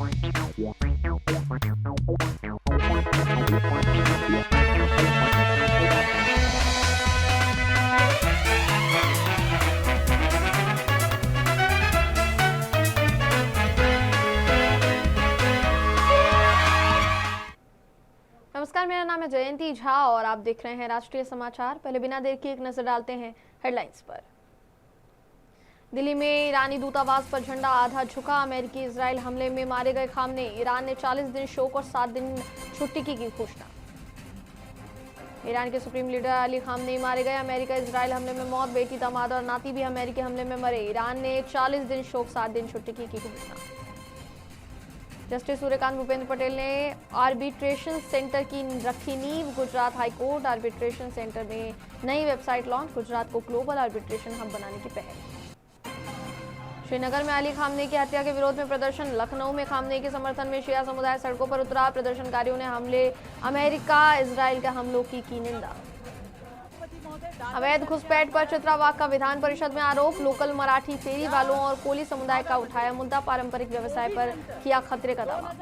नमस्कार, मेरा नाम है जयंती झा और आप देख रहे हैं राष्ट्रीय समाचार। पहले बिना देर की एक नजर डालते हैं हेडलाइंस पर। दिल्ली में ईरानी दूतावास पर झंडा आधा झुका। अमेरिकी इजराइल हमले में मारे गए खामने। ईरान ने 40 दिन शोक और 7 दिन छुट्टी की घोषणा। ईरान के सुप्रीम लीडर अली खामनेई मारे गए। अमेरिका इजराइल हमले में मौत। बेटी, दामाद और नाती भी अमेरिकी हमले में मरे। ईरान ने 40 दिन शोक 7 दिन छुट्टी की घोषणा। जस्टिस सूर्यकांत भूपेंद्र पटेल ने आर्बिट्रेशन सेंटर की रखी नींव। गुजरात हाईकोर्ट आर्बिट्रेशन सेंटर में नई वेबसाइट लॉन्च। गुजरात को ग्लोबल आर्बिट्रेशन हब बनाने की पहल। श्रीनगर में अली खामनेई की हत्या के विरोध में प्रदर्शन। लखनऊ में खामनेई के समर्थन में शिया समुदाय सड़कों पर उतरा। प्रदर्शनकारियों ने अमेरिका इजराइल के हमलों की निंदा। अवैध घुसपैठ पर चित्रावाग का विधान परिषद में आरोप। लोकल मराठी फेरी वालों और कोली समुदाय का उठाया मुद्दा। पारंपरिक व्यवसाय पर किया खतरे का दावा।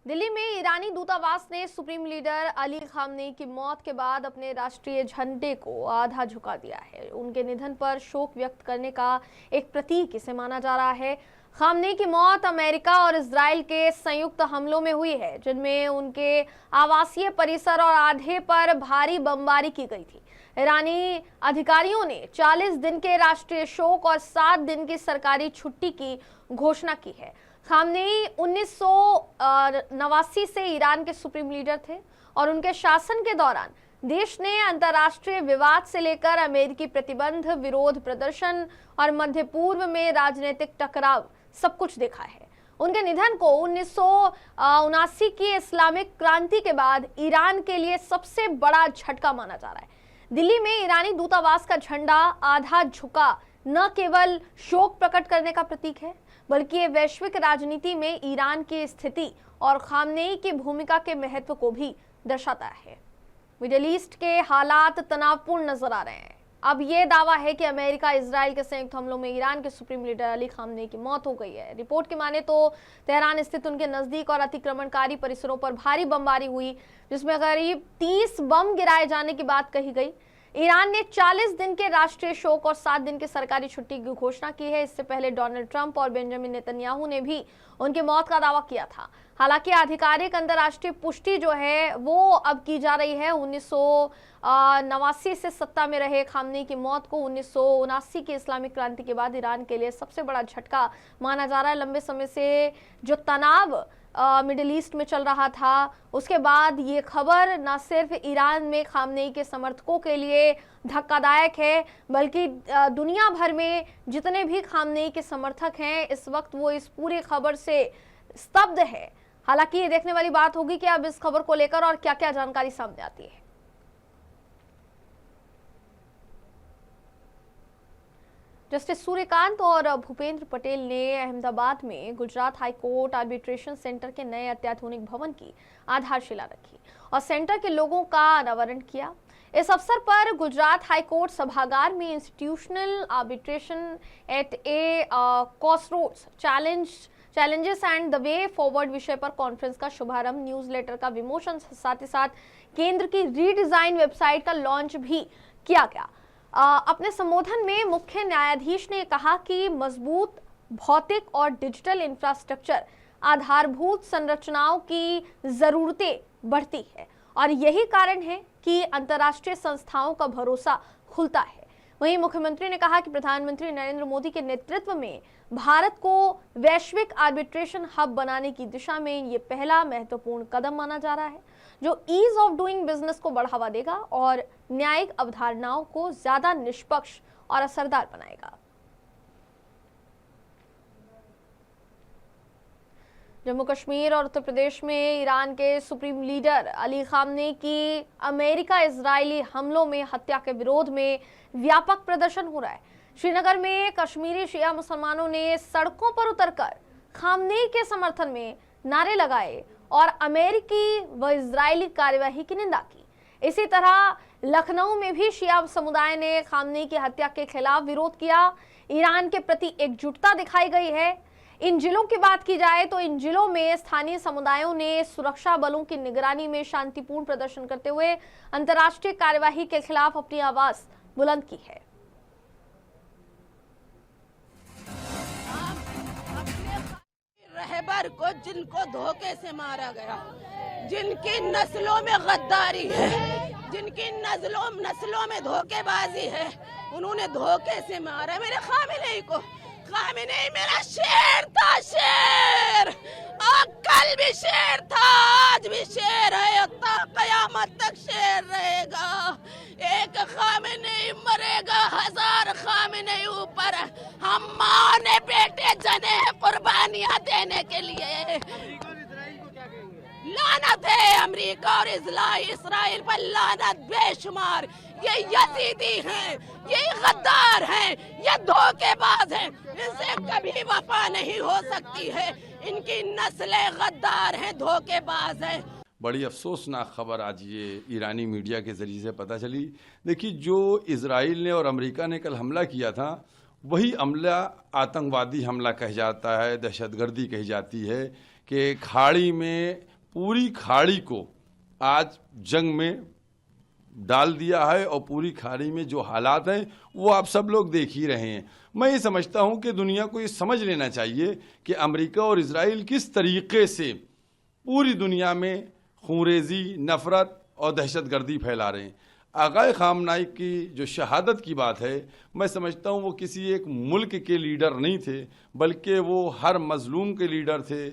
दिल्ली में ईरानी दूतावास ने सुप्रीम लीडर अली खामनेई की मौत के बाद अपने राष्ट्रीय झंडे को आधा झुका दिया है। उनके निधन पर शोक व्यक्त करने का एक प्रतीक इसे माना जा रहा है। खामनेई की मौत अमेरिका और इजराइल के संयुक्त हमलों में हुई है, जिनमें उनके आवासीय परिसर और आधे पर भारी बमबारी की गई थी। ईरानी अधिकारियों ने 40 दिन के राष्ट्रीय शोक और 7 दिन की सरकारी छुट्टी की घोषणा की है। खामनेई 1989 से ईरान के सुप्रीम लीडर थे और उनके शासन के दौरान देश ने अंतर्राष्ट्रीय विवाद से लेकर अमेरिकी प्रतिबंध, विरोध प्रदर्शन और मध्य पूर्व में राजनीतिक टकराव सब कुछ देखा है। उनके निधन को 1979 की इस्लामिक क्रांति के बाद ईरान के लिए सबसे बड़ा झटका माना जा रहा है। दिल्ली में ईरानी दूतावास का झंडा आधा झुका न केवल शोक प्रकट करने का प्रतीक है, बल्कि ये वैश्विक राजनीति में ईरान की स्थिति और खामनेई की भूमिका के महत्व को भी दर्शाता है। मिडिल ईस्ट के हालात तनावपूर्ण नजर आ रहे हैं। अब ये दावा है कि अमेरिका इजराइल के संयुक्त हमलों में ईरान के सुप्रीम लीडर अली खामनेई की मौत हो गई है। रिपोर्ट की माने तो तेहरान स्थित उनके नजदीक और अतिक्रमणकारी परिसरों पर भारी बमबारी हुई, जिसमें करीब 30 बम गिराए जाने की बात कही गई। ईरान ने 40 दिन के राष्ट्रीय शोक और 7 दिन की सरकारी छुट्टी की घोषणा की है। इससे पहले डोनाल्ड ट्रंप और बेंजामिन नेतन्याहू ने भी उनकी मौत का दावा किया था। हालांकि आधिकारिक अंतर्राष्ट्रीय पुष्टि जो है वो अब की जा रही है। 1989 से सत्ता में रहे खामनेई की मौत को 1979 की इस्लामिक क्रांति के बाद ईरान के लिए सबसे बड़ा झटका माना जा रहा है। लंबे समय से जो तनाव मिडिल ईस्ट में चल रहा था, उसके बाद ये खबर न सिर्फ ईरान में खामनेई के समर्थकों के लिए धक्कादायक है, बल्कि दुनिया भर में जितने भी खामनेई के समर्थक हैं इस वक्त वो इस पूरी खबर से स्तब्ध है। हालांकि ये देखने वाली बात होगी कि अब इस खबर को लेकर और क्या क्या जानकारी सामने आती है। जस्टिस सूर्यकांत और भूपेंद्र पटेल ने अहमदाबाद में गुजरात हाईकोर्ट आर्बिट्रेशन सेंटर के नए अत्याधुनिक भवन की आधारशिला रखी और सेंटर के लोगों का अनावरण किया। इस अवसर पर गुजरात हाईकोर्ट सभागार में institutional arbitration at a crossroads challenges and the way forward विषय पर कॉन्फ्रेंस का शुभारंभ, न्यूज़लेटर का विमोचन, साथ ही साथ केंद्र की रीडिजाइन वेबसाइट का लॉन्च भी किया गया। अपने संबोधन में मुख्य न्यायाधीश ने कहा कि मजबूत भौतिक और डिजिटल इंफ्रास्ट्रक्चर आधारभूत संरचनाओं की जरूरतें बढ़ती है और यही कारण है कि अंतर्राष्ट्रीय संस्थाओं का भरोसा खुलता है। वहीं मुख्यमंत्री ने कहा कि प्रधानमंत्री नरेंद्र मोदी के नेतृत्व में भारत को वैश्विक आर्बिट्रेशन हब बनाने की दिशा में ये पहला महत्वपूर्ण कदम माना जा रहा है, जो ईज ऑफ डूइंग बिजनेस को बढ़ावा देगा और न्यायिक अवधारणाओं को ज्यादा निष्पक्ष और असरदार बनाएगा। जम्मू कश्मीर और उत्तर प्रदेश में ईरान के सुप्रीम लीडर अली खामनेई की अमेरिका इजरायली हमलों में हत्या के विरोध में व्यापक प्रदर्शन हो रहा है। श्रीनगर में कश्मीरी शिया मुसलमानों ने सड़कों पर उतरकर खामनेई के समर्थन में नारे लगाए और अमेरिकी व इजरायली कार्यवाही की निंदा की। इसी तरह लखनऊ में भी शिया समुदाय ने खामनेई की हत्या के खिलाफ विरोध किया। ईरान के प्रति एकजुटता दिखाई गई है। इन जिलों की बात की जाए तो इन जिलों में स्थानीय समुदायों ने सुरक्षा बलों की निगरानी में शांतिपूर्ण प्रदर्शन करते हुए अंतर्राष्ट्रीय कार्यवाही के खिलाफ अपनी आवाज बुलंद की है। रहबर को जिनको धोखे से मारा गया, जिनकी नस्लों में गद्दारी है, जिनकी नस्लों में धोखेबाजी है, उन्होंने धोखे से मारा मेरे खामिनेई को। खामिनेई मेरा शेर था, शेर, और कल भी शेर था, आज भी शेर है, कयामत तक शेर रहेगा। एक खामिनेई मरेगा, 1000 खामिनेई ऊपर। हम माँ ने बेटे जने हैं कुर्बानियां देने के लिए। लानत है अमेरिका और इस्राइल पर, लानत बेशुमार। ये यजीदी हैं, ये गद्दार हैं, ये धोखेबाज हैं, इनसे कभी वफा नहीं हो सकती है। इनकी नस्लें गद्दार हैं, धोखेबाज हैं। बड़ी अफसोसनाक खबर आज ये ईरानी मीडिया के ज़रिए से पता चली। देखिए, जो इजराइल ने और अमेरिका ने कल हमला किया था, वही हमला आतंकवादी हमला कह जाता है, दहशतगर्दी कही जाती है कि खाड़ी में, पूरी खाड़ी को आज जंग में डाल दिया है और पूरी खाड़ी में जो हालात हैं वो आप सब लोग देख ही रहे हैं। मैं ये समझता हूँ कि दुनिया को ये समझ लेना चाहिए कि अमेरिका और इजराइल किस तरीके से पूरी दुनिया में खूंरेज़ी, नफ़रत और दहशतगर्दी फैला रहे हैं। आग़ाए ख़ामनेई की जो शहादत की बात है, मैं समझता हूँ वो किसी एक मुल्क के लीडर नहीं थे, बल्कि वो हर मज़लूम के लीडर थे,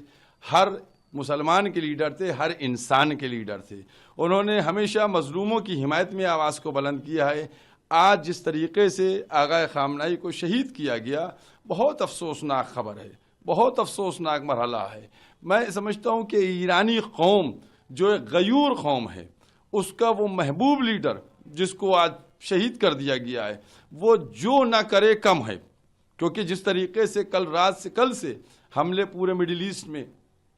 हर मुसलमान के लीडर थे, हर इंसान के लीडर थे। उन्होंने हमेशा मज़लूमों की हिमायत में आवाज़ को बुलंद किया है। आज जिस तरीके से आग़ाए ख़ामनेई को शहीद किया गया, बहुत अफसोसनाक खबर है, बहुत अफसोसनाक मरहला है। मैं समझता हूँ कि ईरानी कौम जो एक गयूर कौम है, उसका वो महबूब लीडर जिसको आज शहीद कर दिया गया है, वो जो ना करे कम है। क्योंकि जिस तरीके से कल से हमले पूरे मिडिल ईस्ट में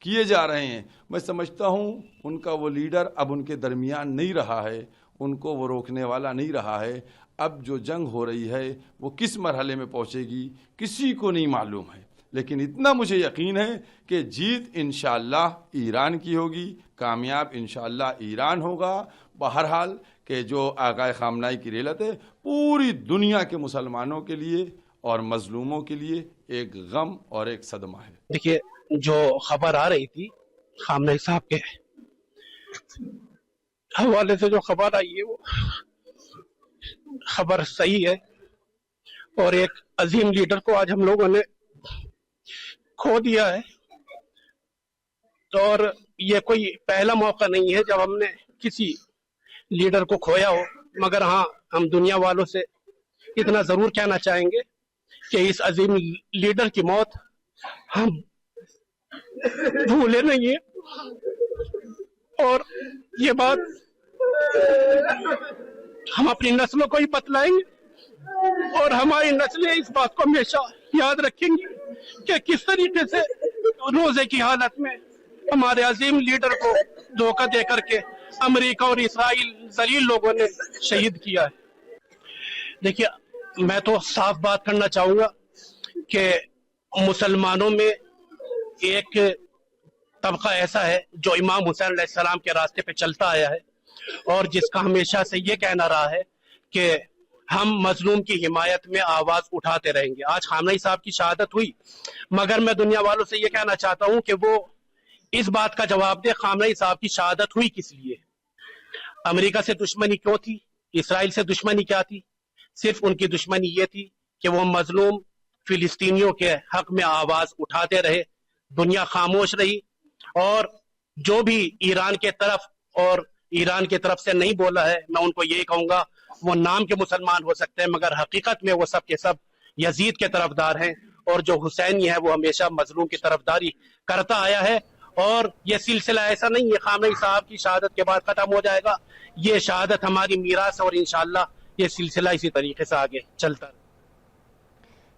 किए जा रहे हैं, मैं समझता हूँ उनका वो लीडर अब उनके दरमियान नहीं रहा है, उनको वो रोकने वाला नहीं रहा है। अब जो जंग हो रही है वो किस मरहले में पहुँचेगी किसी को नहीं मालूम है, लेकिन इतना मुझे यकीन है कि जीत इंशाअल्लाह ईरान की होगी, कामयाब इंशाअल्लाह ईरान होगा। बहरहाल कि जो आग़ाए ख़ामनेई की रेलत है पूरी दुनिया के मुसलमानों के लिए और मजलूमों के लिए एक गम और एक सदमा है। देखिए, जो खबर आ रही थी खामनेई साहब के हवाले से, जो खबर आई है वो खबर सही है और एक अजीम लीडर को आज हम लोगों ने खो दिया है। और ये कोई पहला मौका नहीं है जब हमने किसी लीडर को खोया हो, मगर हाँ, हम दुनिया वालों से इतना जरूर कहना चाहेंगे कि इस अजीम लीडर की मौत हम भूले नहीं है। और ये बात हम अपनी नस्लों को ही बतलाएंगे और हमारी नस्लें इस बात को हमेशा याद रखेंगी कि किस तरीके से रोजे की हालत में हमारे अजीम लीडर को धोखा दे करके अमेरिका और इस्राइल जलील लोगों ने शहीद किया है। देखिए, मैं तो साफ बात करना चाहूंगा कि मुसलमानों में एक तबका ऐसा है जो इमाम हुसैन अलैहिस्सलाम के रास्ते पे चलता आया है और जिसका हमेशा से ये कहना रहा है कि हम मजलूम की हिमायत में आवाज उठाते रहेंगे। आज खामनेई साहब की शहादत हुई, मगर मैं दुनिया वालों से ये कहना चाहता हूं कि वो इस बात का जवाब दे खामनेई साहब की शहादत हुई किस लिए, अमेरिका से दुश्मनी क्यों थी, इसराइल से दुश्मनी क्या थी। सिर्फ उनकी दुश्मनी ये थी कि वो मजलूम फिलिस्तीनियों के हक में आवाज उठाते रहे, दुनिया खामोश रही। और जो भी ईरान के तरफ और ईरान की तरफ से नहीं बोला है, मैं उनको यही कहूंगा, वो नाम के मुसलमान हो सकते हैं मगर हकीकत में वो सब के सब यजीद के तरफदार हैं। और जो हुसैनी है वो हमेशा मजलूम की तरफदारी करता आया है। और ये सिलसिला ऐसा नहीं है खामनेई साहब की शहादत के बाद खत्म हो जाएगा, ये शहादत हमारी मीरास और इंशाअल्लाह ये सिलसिला इसी तरीके से आगे चलता।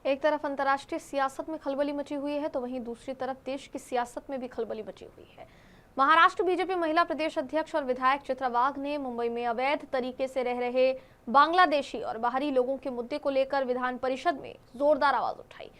एक तरफ अंतर्राष्ट्रीय सियासत में खलबली मची हुई है तो वहीं दूसरी तरफ देश की सियासत में भी खलबली मची हुई है। महाराष्ट्र बीजेपी महिला प्रदेश अध्यक्ष और विधायक चित्रा वाघ ने मुंबई में अवैध तरीके से रह रहे बांग्लादेशी और बाहरी लोगों के मुद्दे को लेकर विधान परिषद में जोरदार आवाज उठाई।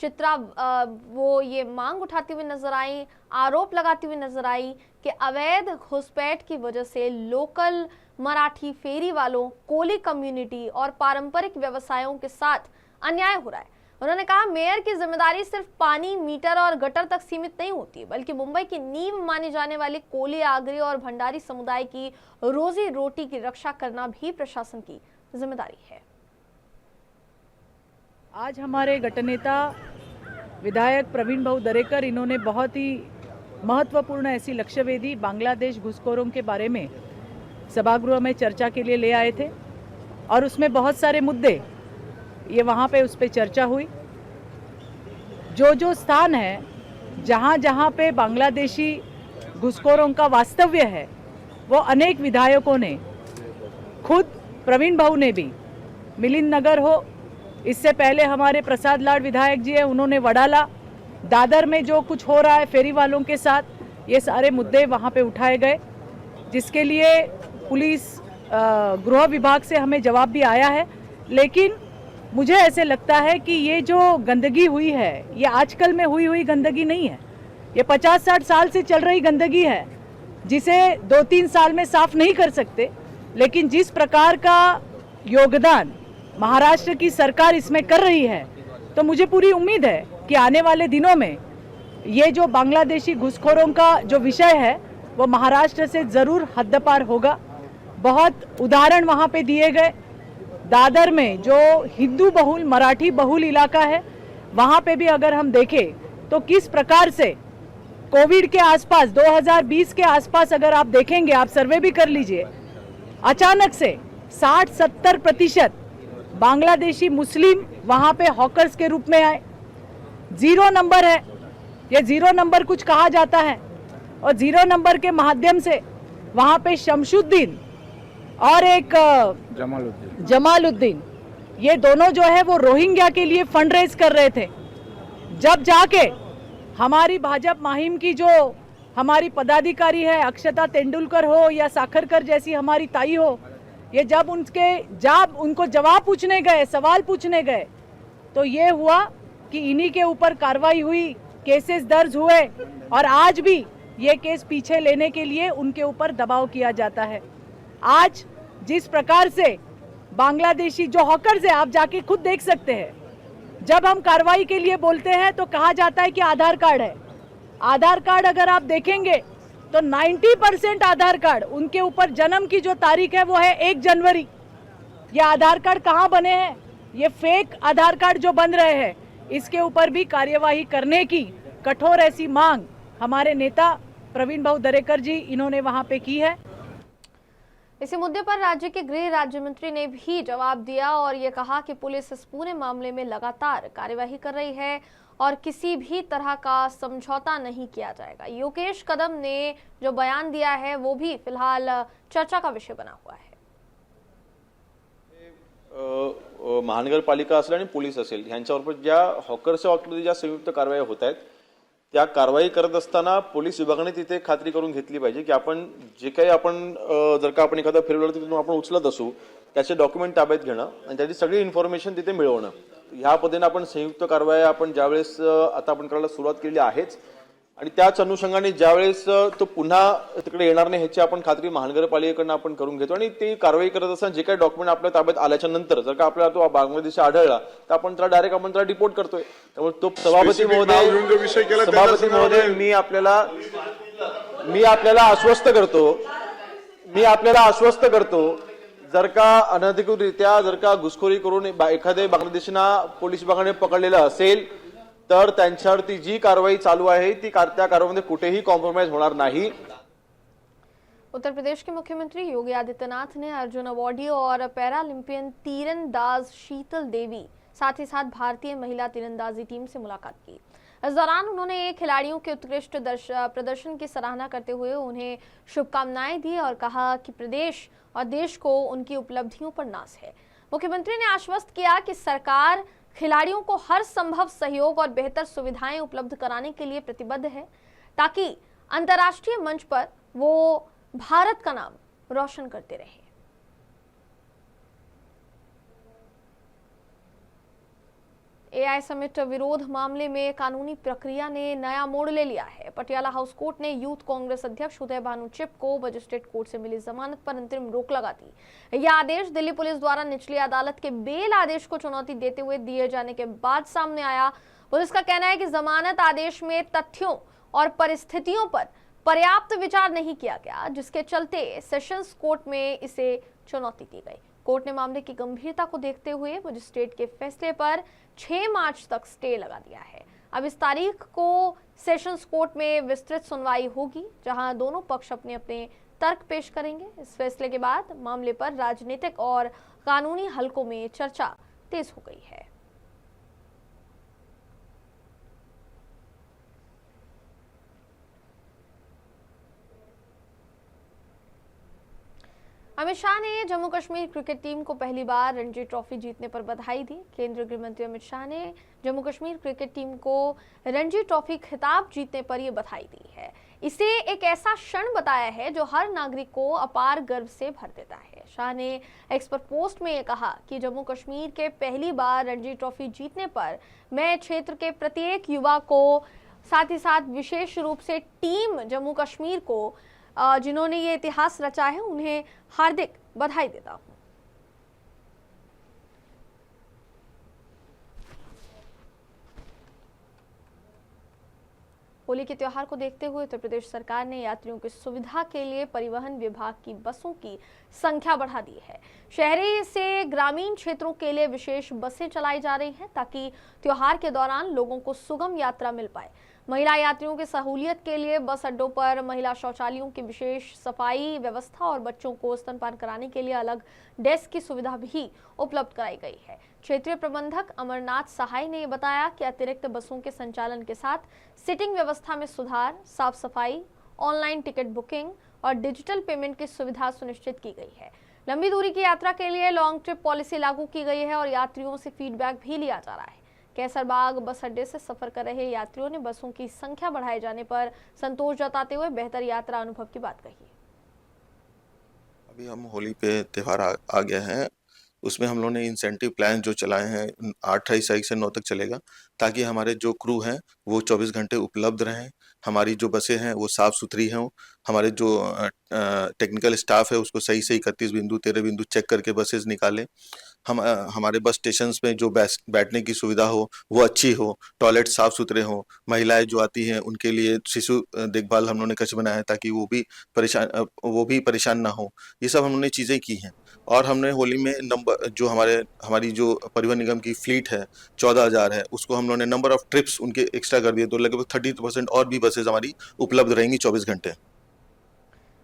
चित्रा वो ये मांग उठाती हुई नजर आई, आरोप लगाती हुई नजर आई कि अवैध घुसपैठ की वजह से लोकल मराठी फेरी वालों, कोली कम्युनिटी और पारंपरिक व्यवसायों के साथ अन्याय हो रहा है। उन्होंने कहा मेयर की जिम्मेदारी सिर्फ पानी, मीटर और गटर तक सीमित नहीं होती, बल्कि मुंबई की नींव माने जाने वाले कोली, आगरी और भंडारी समुदाय की रोजी रोटी की रक्षा करना भी प्रशासन की जिम्मेदारी है। आज हमारे गटनेता विधायक प्रवीण भाऊ दरेकर, इन्होंने बहुत ही महत्वपूर्ण ऐसी लक्ष्यवेधी बांग्लादेश घुसखोरों के बारे में सभागृह में चर्चा के लिए ले आए थे और उसमें बहुत सारे मुद्दे ये वहाँ पे उस पर चर्चा हुई। जो स्थान है जहाँ जहाँ पे बांग्लादेशी घुसखोरों का वास्तव्य है, वो अनेक विधायकों ने, खुद प्रवीण भाऊ ने भी, मिलिंद नगर हो, इससे पहले हमारे प्रसाद लाड विधायक जी है, उन्होंने वडाला, दादर में जो कुछ हो रहा है फेरी वालों के साथ, ये सारे मुद्दे वहाँ पे उठाए गए, जिसके लिए पुलिस गृह विभाग से हमें जवाब भी आया है। लेकिन मुझे ऐसे लगता है कि ये जो गंदगी हुई है, ये आजकल में हुई गंदगी नहीं है, ये 50-60 साल से चल रही गंदगी है, जिसे 2-3 साल में साफ नहीं कर सकते। लेकिन जिस प्रकार का योगदान महाराष्ट्र की सरकार इसमें कर रही है, तो मुझे पूरी उम्मीद है कि आने वाले दिनों में ये जो बांग्लादेशी घुसखोरों का जो विषय है वो महाराष्ट्र से ज़रूर हद पार होगा। बहुत उदाहरण वहाँ पे दिए गए। दादर में जो हिंदू बहुल, मराठी बहुल इलाका है, वहाँ पे भी अगर हम देखें तो किस प्रकार से कोविड के आसपास, 2020 के आसपास अगर आप देखेंगे, आप सर्वे भी कर लीजिए, अचानक से 60-70% बांग्लादेशी मुस्लिम वहाँ पे हॉकर्स के रूप में आए। 0 नंबर है, ये 0 नंबर कुछ कहा जाता है, और 0 नंबर के माध्यम से वहाँ पे शमशुद्दीन और एक जमालुद्दीन, ये दोनों जो है वो रोहिंग्या के लिए फंड रेज कर रहे थे। जब जाके हमारी भाजपा माहिम की जो हमारी पदाधिकारी है, अक्षता तेंदुलकर हो या साखरकर जैसी हमारी ताई हो, ये जब उनको जवाब पूछने गए, सवाल पूछने गए, तो ये हुआ कि इन्हीं के ऊपर कार्रवाई हुई, केसेस दर्ज हुए, और आज भी ये केस पीछे लेने के लिए उनके ऊपर दबाव किया जाता है। आज जिस प्रकार से बांग्लादेशी जो हॉकर्स है, आप जाके खुद देख सकते हैं, जब हम कार्रवाई के लिए बोलते हैं तो कहा जाता है कि आधार कार्ड है। आधार कार्ड अगर आप देखेंगे तो 90% आधार कार्ड, उनके ऊपर जन्म की जो तारीख है वो है 1 जनवरी। ये आधार कार्ड कहाँ बने हैं? ये फेक आधार कार्ड जो बन रहे हैं, इसके ऊपर भी कार्यवाही करने की कठोर ऐसी मांग हमारे नेता प्रवीण भाऊ दरेकर जी, इन्होंने वहां पे की है। इसी मुद्दे पर राज्य के गृह राज्य मंत्री ने भी जवाब दिया और ये कहा कि पुलिस इस पूरे मामले में लगातार कार्यवाही कर रही है और किसी भी तरह का समझौता नहीं किया जाएगा। योगेश कदम ने जो बयान दिया है वो भी फिलहाल चर्चा का विषय बना हुआ है। महानगरपालिका असेल आणि पोलीस असेल, ह्यांच्यावर ज्या हॉकर्सच्या बाबतीत ज्या संयुक्त कारवाया होत आहेत, त्या कारवाई करत असताना पोलीस विभागाने तिथे खात्री करून घेतली पाहिजे की आपण जे काही आपण जर का आपण एखादा फिरवलं तिथून आपण उचलत असू, त्याचे डॉक्युमेंट ताब्यात घेणं आणि त्याची सगळी इन्फॉर्मेशन तिथे मिळवणं, ह्या पद्धतीने आपण संयुक्त कारवाया आपण ज्यावेळेस आता आपण करायला सुरुवात केली आहेच, आणि त्याच अनुषंगाने ज्यावेळेस तो पुन्हा तिकडे येणार नाही ह्याची आपण खात्री महानगरपालिकेकडून आपण करून घेतो, आणि ती कारवाई करत असताना जे काही डॉक्युमेंट आपल्या ताब्यात आल्याच्या नंतर जर का आपल्याला तो बांग्लादेशी आढळला तर आपण त्याला डायरेक्ट आपण त्याला रिपोर्ट करतोय। त्यामुळे तो सभापती महोदय मी आपल्याला आश्वस्त करतो जर का अनधिकृतरित्या जर का घुसखोरी करून एखाद्या बांगलादेशींना पोलीस विभागाने पकडलेलं असेल तर त्यांच्यावरती जी कारवाई चालू आहे ती त्या कारवाईमध्ये कुठेही कॉम्प्रोमाइज होणार नाही। उत्तर प्रदेश के मुख्यमंत्री योगी आदित्यनाथ ने अर्जुन अवार्डी और पैरालंपियन तीरंदाज शीतल देवी, साथ ही साथ भारतीय महिला तीरंदाजी टीम से मुलाकात की। इस दौरान उन्होंने खिलाड़ियों के उत्कृष्ट प्रदर्शन की सराहना करते हुए उन्हें शुभकामनाएं दी और कहा कि प्रदेश और देश को उनकी उपलब्धियों पर नाज है। मुख्यमंत्री ने आश्वस्त किया कि सरकार खिलाड़ियों को हर संभव सहयोग और बेहतर सुविधाएं उपलब्ध कराने के लिए प्रतिबद्ध है। ताकि अंतर्राष्ट्रीय मंच पर वो भारत का नाम रोशन करते रहे। एआई समिट विरोध मामले में कानूनी प्रक्रिया ने नया मोड़ ले लिया है। पटियाला हाउस कोर्ट ने यूथ कांग्रेस अध्यक्ष उदय भानु चिप को मजिस्ट्रेट कोर्ट से मिली जमानत पर अंतरिम रोक लगा दी। यह आदेश दिल्ली पुलिस द्वारा निचली अदालत के बेल आदेश को चुनौती देते हुए दिए जाने के बाद सामने आया। पुलिस का कहना है कि जमानत आदेश में तथ्यों और परिस्थितियों पर पर्याप्त विचार नहीं किया गया, जिसके चलते सेशंस कोर्ट में इसे चुनौती दी गई। कोर्ट ने मामले की गंभीरता को देखते हुए मजिस्ट्रेट के फैसले पर 6 मार्च तक स्टे लगा दिया है। अब इस तारीख को सेशंस कोर्ट में विस्तृत सुनवाई होगी, जहां दोनों पक्ष अपने अपने तर्क पेश करेंगे। इस फैसले के बाद मामले पर राजनीतिक और कानूनी हलकों में चर्चा तेज हो गई है। अमित शाह ने जम्मू कश्मीर क्रिकेट टीम को पहली बार रणजी ट्रॉफी जीतने पर बधाई दी। केंद्रीय गृह मंत्री अमित शाह ने जम्मू कश्मीर क्रिकेट टीम को रणजी ट्रॉफी खिताब जीतने पर यह बधाई दी है। इसे एक ऐसा क्षण बताया है जो हर नागरिक को अपार गर्व से भर देता है। शाह ने एक्स पर पोस्ट में यह कहा कि जम्मू कश्मीर के पहली बार रणजी ट्रॉफी जीतने पर मैं क्षेत्र के प्रत्येक युवा को, साथ ही साथ विशेष रूप से टीम जम्मू कश्मीर को जिन्होंने ये इतिहास रचा है, उन्हें हार्दिक बधाई देता हूं। होली के त्योहार को देखते हुए उत्तर प्रदेश सरकार ने यात्रियों की सुविधा के लिए परिवहन विभाग की बसों की संख्या बढ़ा दी है। शहरी से ग्रामीण क्षेत्रों के लिए विशेष बसें चलाई जा रही हैं ताकि त्योहार के दौरान लोगों को सुगम यात्रा मिल पाए। महिला यात्रियों की सहूलियत के लिए बस अड्डों पर महिला शौचालयों की विशेष सफाई व्यवस्था और बच्चों को स्तनपान कराने के लिए अलग डेस्क की सुविधा भी उपलब्ध कराई गई है। क्षेत्रीय प्रबंधक अमरनाथ सहाय ने बताया कि अतिरिक्त बसों के संचालन के साथ सिटिंग व्यवस्था में सुधार, साफ सफाई, ऑनलाइन टिकट बुकिंग और डिजिटल पेमेंट की सुविधा सुनिश्चित की गई है। लंबी दूरी की यात्रा के लिए लॉन्ग ट्रिप पॉलिसी लागू की गई है और यात्रियों से फीडबैक भी लिया जा रहा है। कैसरबाग बस अड्डे से सफर कर रहे यात्रियों ने बसों की संख्या बढ़ाए जाने पर संतोष जताते हुए बेहतर यात्रा अनुभव की बात कही। अभी हम होली पे त्योहार आ गया है, उसमें हम लोगों ने इंसेंटिव प्लान जो चलाए हैं 28 तारीख से 9 तक चलेगा, ताकि हमारे जो क्रू हैं वो 24 घंटे उपलब्ध रहें, हमारी जो बसें हैं वो साफ़ सुथरी हों, हमारे जो टेक्निकल स्टाफ है उसको सही से 31 बिंदु 13 बिंदु चेक करके बसेज निकालें। हमारे बस स्टेशंस में जो बैठने की सुविधा हो वो अच्छी हो, टॉयलेट साफ़ सुथरे हों, महिलाएं जो आती हैं उनके लिए शिशु देखभाल हम लोगों ने कक्ष बनाया है ताकि वो भी परेशान ना हो। ये सब हम लोगों ने चीज़ें की हैं। और हमने होली में नंबर जो हमारी जो परिवहन निगम की फ्लीट है 14,000 है, उसको हम लोगों ने नंबर ऑफ ट्रिप्स उनके एक्स्ट्रा कर दिए, तो लगभग 30% और भी बसेज हमारी उपलब्ध रहेंगी 24 घंटे।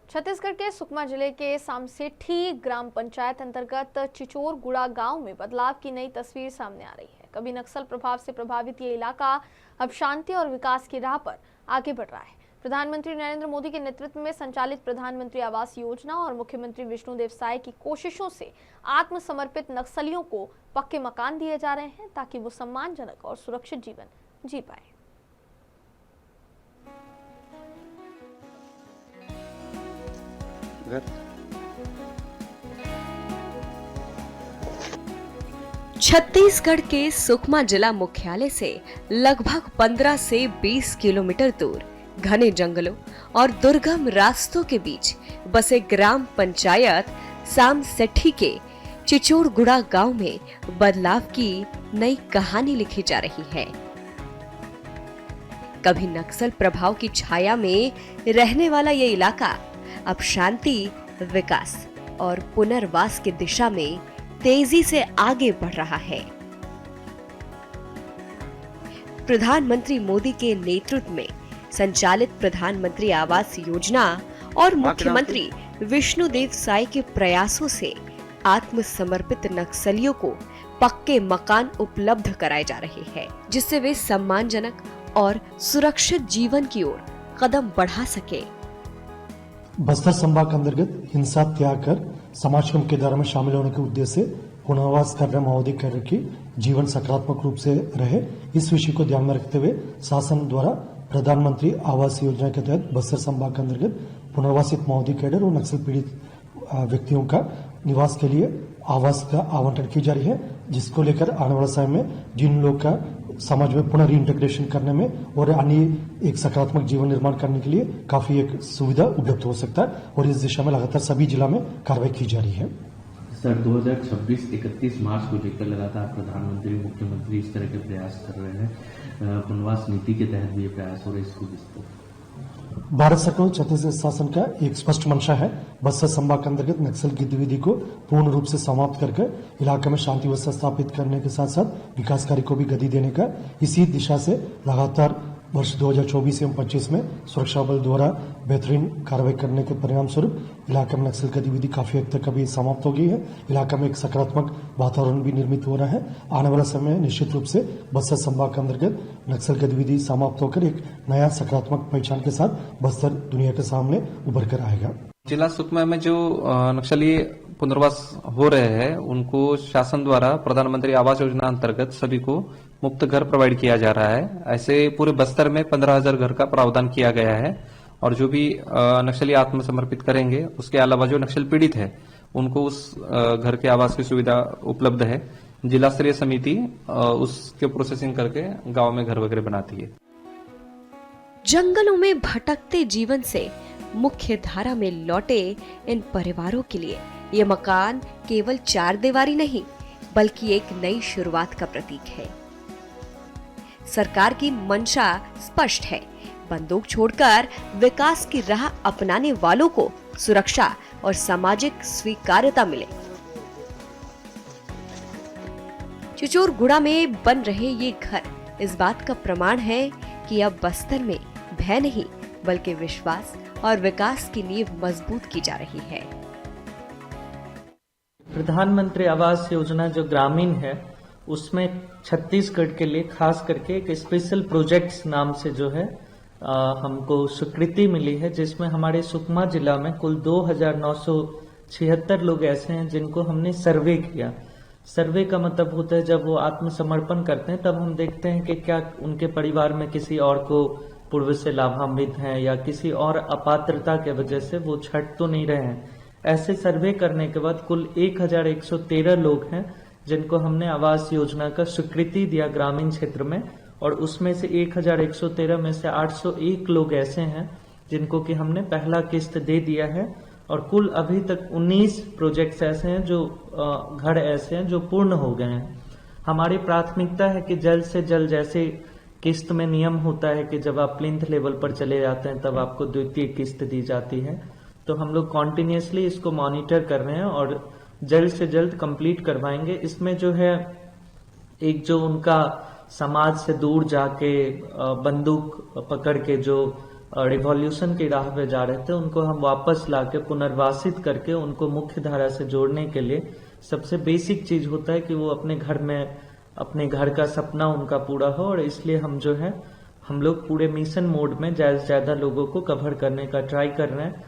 छत्तीसगढ़ के सुकमा जिले के सामसेठी ग्राम पंचायत अंतर्गत चिचोरगुड़ा गांव में बदलाव की नई तस्वीर सामने आ रही है। कभी नक्सल प्रभाव से प्रभावित ये इलाका अब शांति और विकास की राह पर आगे बढ़ रहा है। प्रधानमंत्री नरेंद्र मोदी के नेतृत्व में संचालित प्रधानमंत्री आवास योजना और मुख्यमंत्री विष्णुदेव साय की कोशिशों से आत्मसमर्पित नक्सलियों को पक्के मकान दिए जा रहे हैं ताकि वो सम्मानजनक और सुरक्षित जीवन जी पाए। छत्तीसगढ़ के सुकमा जिला मुख्यालय से लगभग 15 से 20 किलोमीटर दूर घने जंगलों और दुर्गम रास्तों के बीच बसे ग्राम पंचायत सामसेठी के चिचोरगुड़ा गांव में बदलाव की नई कहानी लिखी जा रही है। कभी नक्सल प्रभाव की छाया में रहने वाला ये इलाका अब शांति, विकास और पुनर्वास की दिशा में तेजी से आगे बढ़ रहा है। प्रधानमंत्री मोदी के नेतृत्व में संचालित प्रधानमंत्री आवास योजना और मुख्यमंत्री विष्णुदेव साय के प्रयासों से आत्मसमर्पित नक्सलियों को पक्के मकान उपलब्ध कराए जा रहे हैं, जिससे वे सम्मानजनक और सुरक्षित जीवन की ओर कदम बढ़ा सके। बस्तर संभाग के अंतर्गत हिंसा त्याग कर समाजकर्म के धारा में शामिल होने के उद्देश्य से पुनर्वास करने माओवादी कार्य की जीवन सकारात्मक रूप से रहे, इस विषय को ध्यान में रखते हुए शासन द्वारा प्रधानमंत्री आवास योजना के तहत बस्तर संभाग के अंतर्गत पुनर्वासित माओवादी कैडर और नक्सल पीड़ित व्यक्तियों का निवास के लिए आवास का आवंटन की जा रही है, जिसको लेकर आने वाले समय में जिन लोग का समाज में पुनः रीइंटीग्रेशन करने में और अन्य एक सकारात्मक जीवन निर्माण करने के लिए काफी एक सुविधा उपलब्ध हो सकता है और इस दिशा में लगातार सभी जिला में कार्रवाई की जा रही है। सर 2026-31 मार्च को लेकर लगातार प्रधानमंत्री मुख्यमंत्री इस तरह के प्रयास कर रहे हैं, वनवास नीति के तहत भी ये प्रयास हो रहे हैं, इसको विस्तृत। भारत सरकार छत्तीसगढ़ शासन का एक स्पष्ट मंशा है बस्तर संभाग के अंतर्गत नक्सल गतिविधि को पूर्ण रूप से समाप्त करके इलाके में शांति व्यवस्था स्थापित करने के साथ साथ विकास कार्य को भी गति देने का इसी दिशा से लगातार वर्ष 2024 एवं 25 में सुरक्षा बल द्वारा बेहतरीन कार्रवाई करने के परिणाम स्वरूप इलाके में नक्सल गतिविधि काफी हद तक अभी समाप्त हो गई है। इलाके में एक सकारात्मक वातावरण भी निर्मित हो रहा है। आने वाला समय निश्चित रूप से बस्तर संभाग के अंतर्गत नक्सल गतिविधि समाप्त होकर एक नया सकारात्मक पहचान के साथ बस्तर दुनिया के सामने उभर कर आएगा। जिला सुकमा में जो नक्सली पुनर्वास हो रहे हैं उनको शासन द्वारा प्रधानमंत्री आवास योजना अंतर्गत सभी को मुफ्त घर प्रोवाइड किया जा रहा है। ऐसे पूरे बस्तर में 15,000 घर का प्रावधान किया गया है और जो भी नक्सली आत्मसमर्पित करेंगे उसके अलावा जो नक्सल पीड़ित है उनको उस घर के आवास की सुविधा उपलब्ध है। जिला स्तरीय समिति उसके प्रोसेसिंग करके गांव में घर वगैरह बनाती है। जंगलों में भटकते जीवन से मुख्य धारा में लौटे इन परिवारों के लिए ये मकान केवल चार दीवारी नहीं बल्कि एक नई शुरुआत का प्रतीक है। सरकार की मंशा स्पष्ट है, बंदूक छोड़कर विकास की राह अपनाने वालों को सुरक्षा और सामाजिक स्वीकार्यता मिले। चिचोरगुड़ा में बन रहे ये घर इस बात का प्रमाण है कि अब बस्तर में भय नहीं बल्कि विश्वास और विकास की नींव मजबूत की जा रही है। प्रधानमंत्री आवास योजना जो ग्रामीण है उसमें छत्तीसगढ़ के लिए खास करके एक स्पेशल प्रोजेक्ट्स नाम से जो है हमको स्वीकृति मिली है, जिसमें हमारे सुकमा जिला में कुल 2,976 लोग ऐसे हैं जिनको हमने सर्वे किया। सर्वे का मतलब होता है जब वो आत्मसमर्पण करते हैं तब हम देखते हैं कि क्या उनके परिवार में किसी और को पूर्व से लाभान्वित हैं या किसी और अपात्रता के वजह से वो छट तो नहीं रहे हैं। ऐसे सर्वे करने के बाद कुल 1,113 लोग हैं जिनको हमने आवास योजना का स्वीकृति दिया ग्रामीण क्षेत्र में, और उसमें से 1,113 में से 801 लोग ऐसे हैं जिनको कि हमने पहला किस्त दे दिया है, और कुल अभी तक 19 प्रोजेक्ट्स ऐसे हैं जो घर ऐसे हैं जो पूर्ण हो गए हैं। हमारी प्राथमिकता है कि जल्द से जल्द, जैसे किस्त में नियम होता है कि जब आप प्लिंथ लेवल पर चले जाते हैं तब आपको द्वितीय किस्त दी जाती है, तो हम लोग कॉन्टिन्यूसली इसको मॉनिटर कर रहे हैं और जल्द से जल्द कंप्लीट करवाएंगे। इसमें जो है एक जो उनका समाज से दूर जाके बंदूक पकड़ के जो रिवॉल्यूशन की राह पे जा रहे थे उनको हम वापस लाके पुनर्वासित करके उनको मुख्य धारा से जोड़ने के लिए सबसे बेसिक चीज होता है कि वो अपने घर में अपने घर का सपना उनका पूरा हो, और इसलिए हम जो है हम लोग पूरे मिशन मोड में ज्यादा से ज्यादा लोगों को कवर करने का ट्राई कर रहे हैं।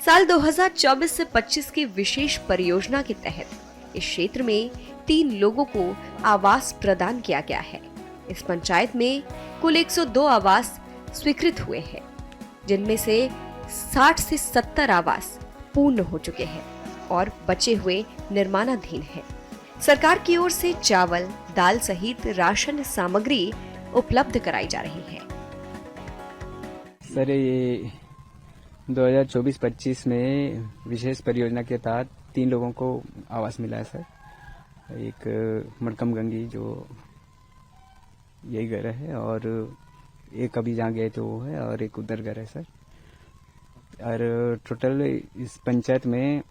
साल 2024 से 25 की विशेष परियोजना के तहत इस क्षेत्र में 3 लोगों को आवास प्रदान किया गया है। इस पंचायत में कुल 102 आवास स्वीकृत हुए हैं, जिनमें से 60 से 70 आवास पूर्ण हो चुके हैं और बचे हुए निर्माणाधीन हैं। सरकार की ओर से चावल, दाल सहित राशन सामग्री उपलब्ध कराई जा रही है। सर ये 2024-25 में विशेष परियोजना के तहत 3 लोगों को आवास मिला है सर। एक मड़कम गंगी जो यही घर है, और एक अभी जहाँ गए थे वो है, और एक उधर घर है सर। और टोटल इस पंचायत में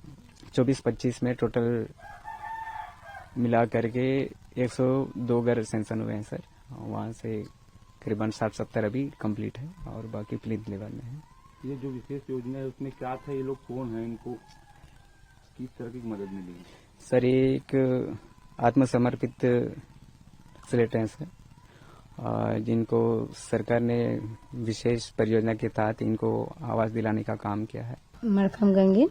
24-25 में टोटल मिला करके 102 घर सेंशन हुए हैं सर। वहाँ से करीबन 60-70 अभी कंप्लीट है और बाकी प्लिंथ लेवल में है। ये जो विशेष योजना है उसमें क्या था, ये लोग कौन हैं, इनको किस तरह की मदद मिलेगी? सर एक आत्मसमर्पित नक्सलेट हैं सर, जिनको सरकार ने विशेष परियोजना के तहत इनको आवास दिलाने का काम किया है। मरखम गंगी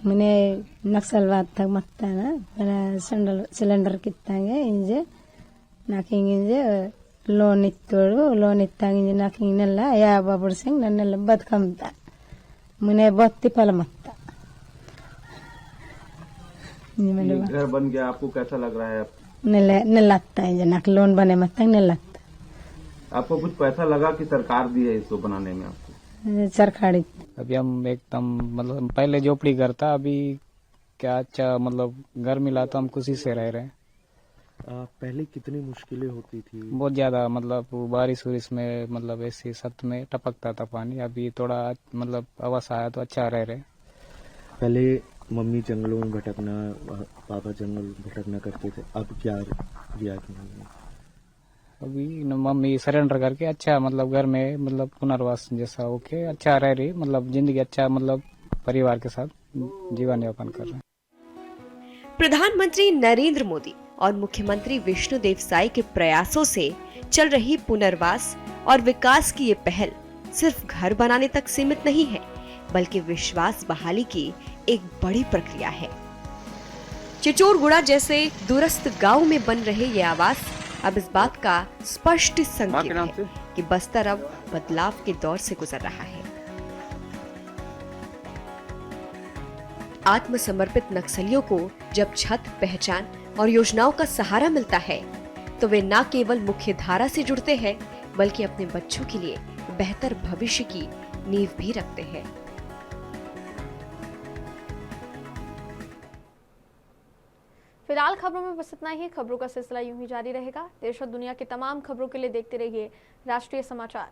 मैंने नक्सलवाद तक मत्ताना सिलेंडर कितने इंजे नाकिंग इंजे లోన్ ఇస్తాడు లోన్ ఇస్తాంగి నాకు ఈ నెల 50% నెల బతుకమ్ముతా मुने बत्ती पल मत्ता ये घर बन गया, आपको कैसा लग रहा है? ने लगता है जनक लोन बने मत ने लगता। आपको कुछ पैसा लगा कि सरकार दी है इसको बनाने में आपको? सरकारी। अभी हम एकदम मतलब पहले झोपड़ी घर था, अभी क्या अच्छा मतलब घर मिला तो हम खुशी से रह रहे हैं। पहले कितनी मुश्किलें होती थी? बहुत ज्यादा, मतलब बारिश उरिश में मतलब ऐसे सत में टपकता था पानी। अभी थोड़ा मतलब अवश्य आया तो अच्छा रह रहे। पहले मम्मी जंगलों में भटकना, पापा जंगल भटकना करते थे, अब क्या रिएक्शन है? अभी मम्मी सरेंडर करके अच्छा मतलब घर में मतलब पुनर्वास जैसा होके अच्छा रह रही, मतलब जिंदगी अच्छा मतलब परिवार के साथ जीवन यापन कर रहे हैं। प्रधानमंत्री नरेंद्र मोदी और मुख्यमंत्री विष्णुदेव साई के प्रयासों से चल रही पुनर्वास और विकास की ये पहल सिर्फ घर बनाने तक सीमित नहीं है, बल्कि विश्वास बहाली की एक बड़ी प्रक्रिया है। चिचोरगुड़ा जैसे दूरस्थ गांव में बन रहे ये आवास अब इस बात का स्पष्ट संकेत है कि बस्तर अब बदलाव के दौर से गुजर रहा है। आत्मसमर्पित नक्सलियों को जब छत, पहचान और योजनाओं का सहारा मिलता है तो वे न केवल मुख्य धारा से जुड़ते हैं, बल्कि अपने बच्चों के लिए बेहतर भविष्य की नींव भी रखते हैं। फिलहाल खबरों में बस इतना ही। खबरों का सिलसिला यूं ही जारी रहेगा। देश और दुनिया की तमाम खबरों के लिए देखते रहिए राष्ट्रीय समाचार।